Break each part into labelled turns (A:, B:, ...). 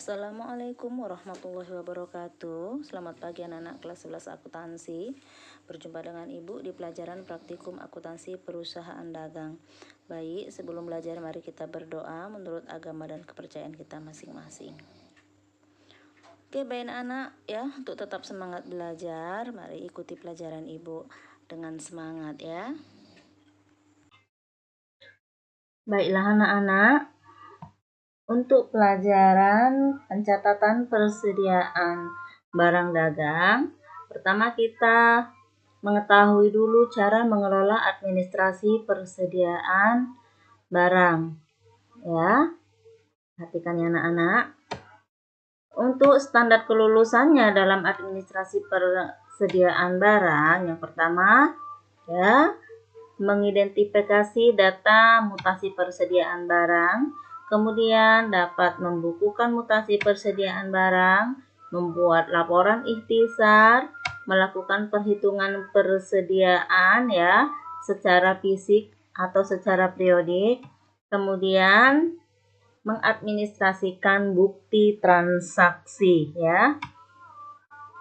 A: Assalamualaikum warahmatullahi wabarakatuh. Selamat pagi anak-anak kelas 11 akuntansi. Berjumpa dengan Ibu di pelajaran praktikum akuntansi perusahaan dagang. Baik, sebelum belajar mari kita berdoa menurut agama dan kepercayaan kita masing-masing. Oke, baik anak-anak ya, untuk tetap semangat belajar, mari ikuti pelajaran Ibu dengan semangat ya. Baiklah anak-anak. Untuk pelajaran pencatatan persediaan barang dagang, pertama kita mengetahui dulu cara mengelola administrasi persediaan barang. Ya, perhatikan ya anak-anak. Untuk standar kelulusannya dalam administrasi persediaan barang, yang pertama ya, mengidentifikasi data mutasi persediaan barang. Kemudian dapat membukukan mutasi persediaan barang, membuat laporan ikhtisar, melakukan perhitungan persediaan ya secara fisik atau secara periodik, kemudian mengadministrasikan bukti transaksi ya.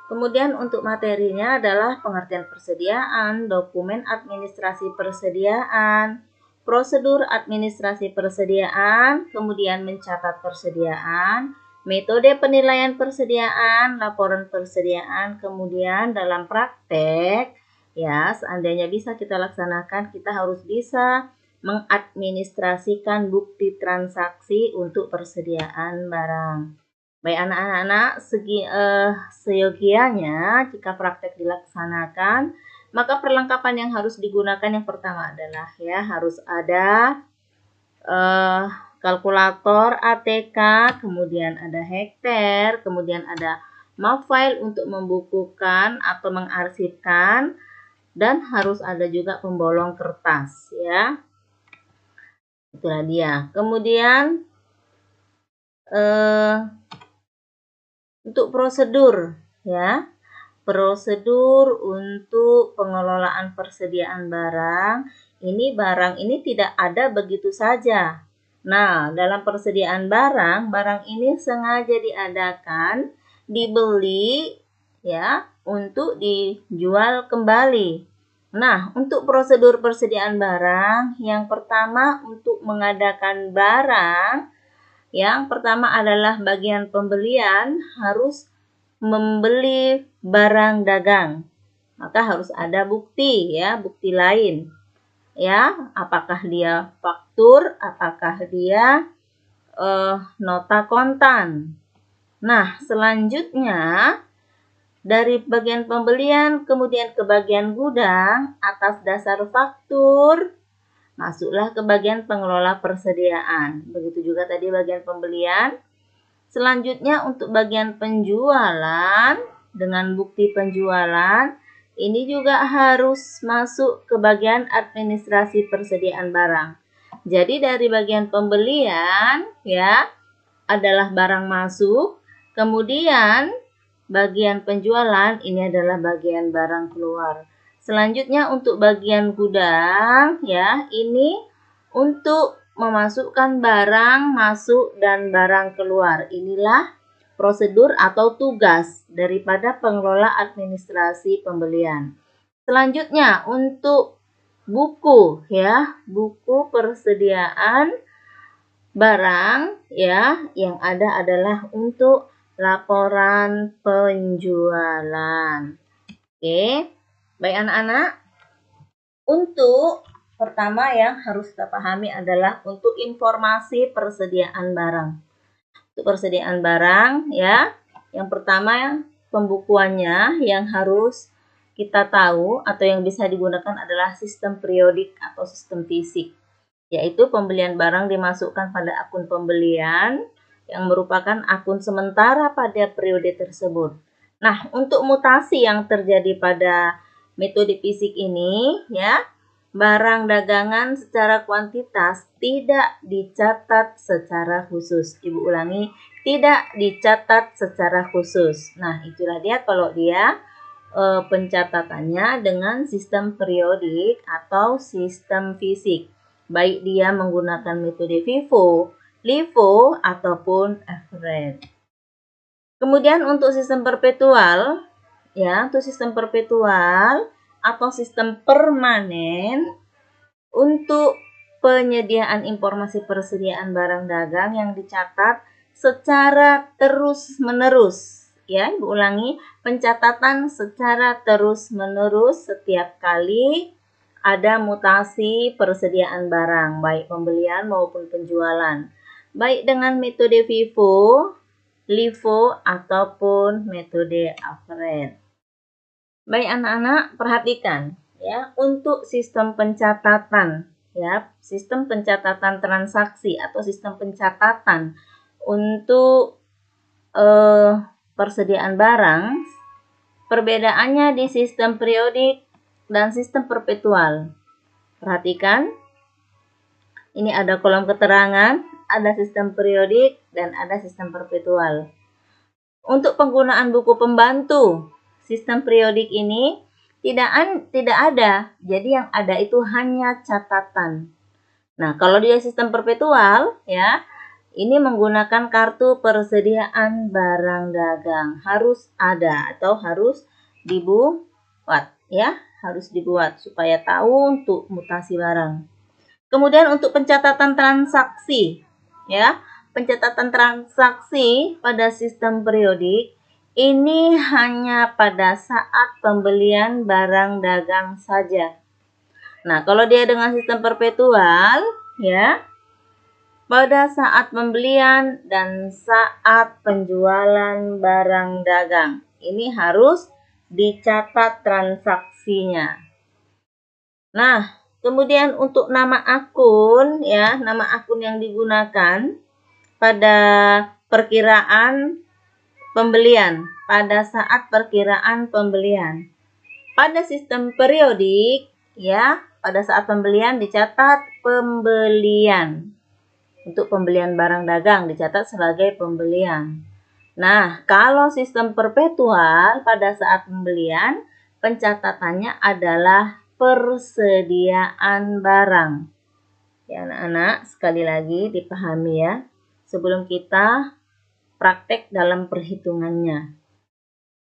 A: Kemudian untuk materinya adalah pengertian persediaan, dokumen administrasi persediaan, prosedur administrasi persediaan, kemudian mencatat persediaan, metode penilaian persediaan, laporan persediaan, kemudian dalam praktek, ya seandainya bisa kita laksanakan, kita harus bisa mengadministrasikan bukti transaksi untuk persediaan barang. Baik anak-anak, seyogianya jika praktek dilaksanakan, maka perlengkapan yang harus digunakan yang pertama adalah ya harus ada kalkulator ATK, kemudian ada hektar, kemudian ada map file untuk membukukan atau mengarsipkan, dan harus ada juga pembolong kertas ya. Itulah dia. Kemudian untuk prosedur ya. Prosedur untuk pengelolaan persediaan barang. Barang ini tidak ada begitu saja. Nah, dalam persediaan barang, barang ini sengaja diadakan, dibeli ya, untuk dijual kembali. Nah, untuk prosedur persediaan barang, yang pertama untuk mengadakan barang, yang pertama adalah bagian pembelian harus membeli barang dagang, maka harus ada bukti ya, bukti lain ya, apakah dia faktur, apakah dia nota kontan. Nah, selanjutnya dari bagian pembelian kemudian ke bagian gudang atas dasar faktur, masuklah ke bagian pengelola persediaan. Begitu juga tadi bagian pembelian. Selanjutnya untuk bagian penjualan, dengan bukti penjualan, ini juga harus masuk ke bagian administrasi persediaan barang. Jadi dari bagian pembelian ya adalah barang masuk, kemudian bagian penjualan ini adalah bagian barang keluar. Selanjutnya untuk bagian gudang ya, ini untuk memasukkan barang masuk dan barang keluar. Inilah prosedur atau tugas daripada pengelola administrasi pembelian. Selanjutnya untuk buku ya, buku persediaan barang ya, yang ada adalah untuk laporan penjualan. Oke, baik anak-anak. Untuk pertama yang harus kita pahami adalah untuk informasi persediaan barang. Untuk persediaan barang ya, yang pertama pembukuannya yang harus kita tahu atau yang bisa digunakan adalah sistem periodik atau sistem fisik, yaitu pembelian barang dimasukkan pada akun pembelian yang merupakan akun sementara pada periode tersebut. Nah, untuk mutasi yang terjadi pada metode fisik ini ya, barang dagangan secara kuantitas tidak dicatat secara khusus. Ibu ulangi, tidak dicatat secara khusus. Nah, itulah dia kalau dia pencatatannya dengan sistem periodik atau sistem fisik. Baik dia menggunakan metode FIFO, LIFO, ataupun average. Kemudian untuk sistem perpetual, ya, untuk sistem perpetual atau sistem permanen untuk penyediaan informasi persediaan barang dagang yang dicatat secara terus-menerus. Ya, Ibu ulangi, pencatatan secara terus-menerus setiap kali ada mutasi persediaan barang, baik pembelian maupun penjualan. Baik dengan metode FIFO, LIFO, ataupun metode AVERED. Baik anak-anak, perhatikan ya, untuk sistem pencatatan ya, sistem pencatatan transaksi atau sistem pencatatan untuk persediaan barang, perbedaannya di sistem periodik dan sistem perpetual. Perhatikan, ini ada kolom keterangan, ada sistem periodik dan ada sistem perpetual. Untuk penggunaan buku pembantu sistem periodik ini tidak ada. Jadi yang ada itu hanya catatan. Nah, kalau dia sistem perpetual ya, ini menggunakan kartu persediaan barang dagang. Harus ada atau harus dibuat ya, harus dibuat supaya tahu untuk mutasi barang. Kemudian untuk pencatatan transaksi ya, pencatatan transaksi pada sistem periodik ini hanya pada saat pembelian barang dagang saja. Nah, kalau dia dengan sistem perpetual, ya, pada saat pembelian dan saat penjualan barang dagang. Ini harus dicatat transaksinya. Nah, kemudian untuk nama akun, ya, nama akun yang digunakan pada perkiraan pembelian, pada saat perkiraan pembelian. Pada sistem periodik, ya, pada saat pembelian dicatat pembelian. Untuk pembelian barang dagang dicatat sebagai pembelian. Nah, kalau sistem perpetual pada saat pembelian, pencatatannya adalah persediaan barang. Ya, anak-anak, sekali lagi dipahami ya, sebelum kita praktek dalam perhitungannya.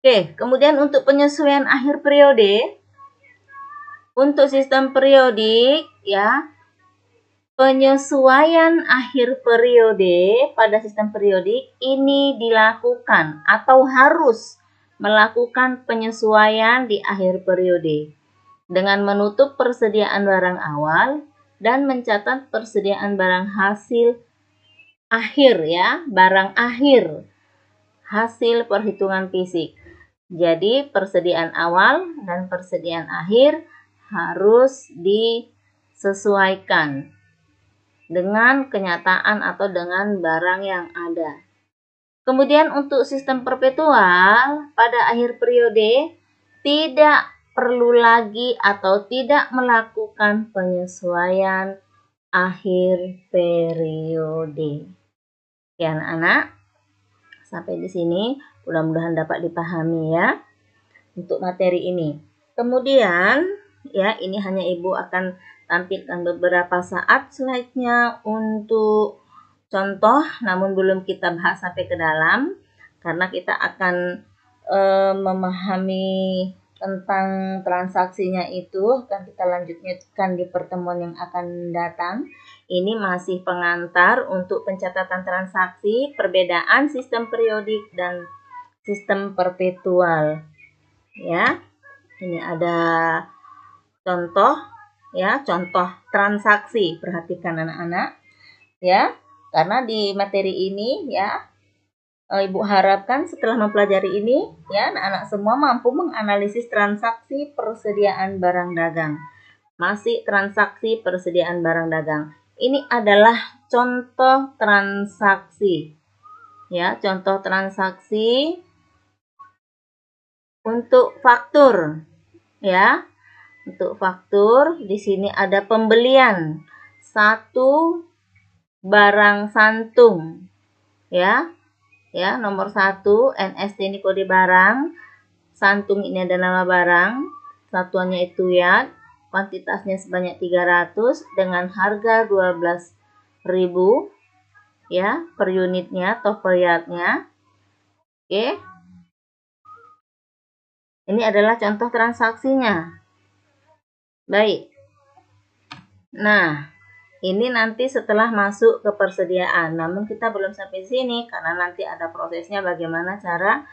A: Oke, kemudian untuk penyesuaian akhir periode, untuk sistem periodik ya, penyesuaian akhir periode pada sistem periodik ini dilakukan atau harus melakukan penyesuaian di akhir periode dengan menutup persediaan barang awal dan mencatat persediaan barang hasil akhir ya, barang akhir hasil perhitungan fisik. Jadi persediaan awal dan persediaan akhir harus disesuaikan dengan kenyataan atau dengan barang yang ada. Kemudian untuk sistem perpetual pada akhir periode tidak perlu lagi atau tidak melakukan penyesuaian akhir periode. Ya anak-anak, sampai di sini mudah-mudahan dapat dipahami ya untuk materi ini. Kemudian ya, ini hanya Ibu akan tampilkan beberapa saat slide-nya untuk contoh, namun belum kita bahas sampai ke dalam karena kita akan memahami tentang transaksinya itu akan kita lanjutkan di pertemuan yang akan datang. Ini masih pengantar untuk pencatatan transaksi, perbedaan sistem periodik dan sistem perpetual. Ya, ini ada contoh ya, contoh transaksi. Perhatikan anak-anak ya, karena di materi ini ya, Ibu harapkan setelah mempelajari ini ya, anak-anak semua mampu menganalisis transaksi persediaan barang dagang. Masih transaksi persediaan barang dagang. Ini adalah contoh transaksi. Ya, contoh transaksi untuk faktur. Ya. Untuk faktur di sini ada pembelian satu barang santung. Ya. Ya, nomor 1 NST ini kode barang, santung ini ada nama barang, satuannya itu yard, kuantitasnya sebanyak 300 dengan harga 12.000 ya per unitnya atau per yardnya. Oke. Ini adalah contoh transaksinya. Baik. Nah, ini nanti setelah masuk ke persediaan. Namun kita belum sampai sini karena nanti ada prosesnya bagaimana cara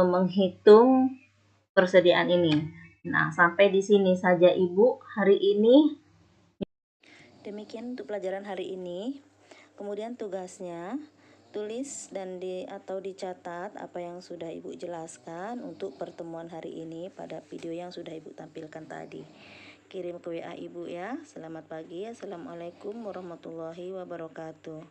A: menghitung persediaan ini. Nah, sampai di sini saja Ibu hari ini. Demikian untuk pelajaran hari ini. Kemudian tugasnya tulis dan atau dicatat apa yang sudah Ibu jelaskan untuk pertemuan hari ini pada video yang sudah Ibu tampilkan tadi. Kirim ke WA Ibu ya. Selamat pagi. Assalamualaikum warahmatullahi wabarakatuh.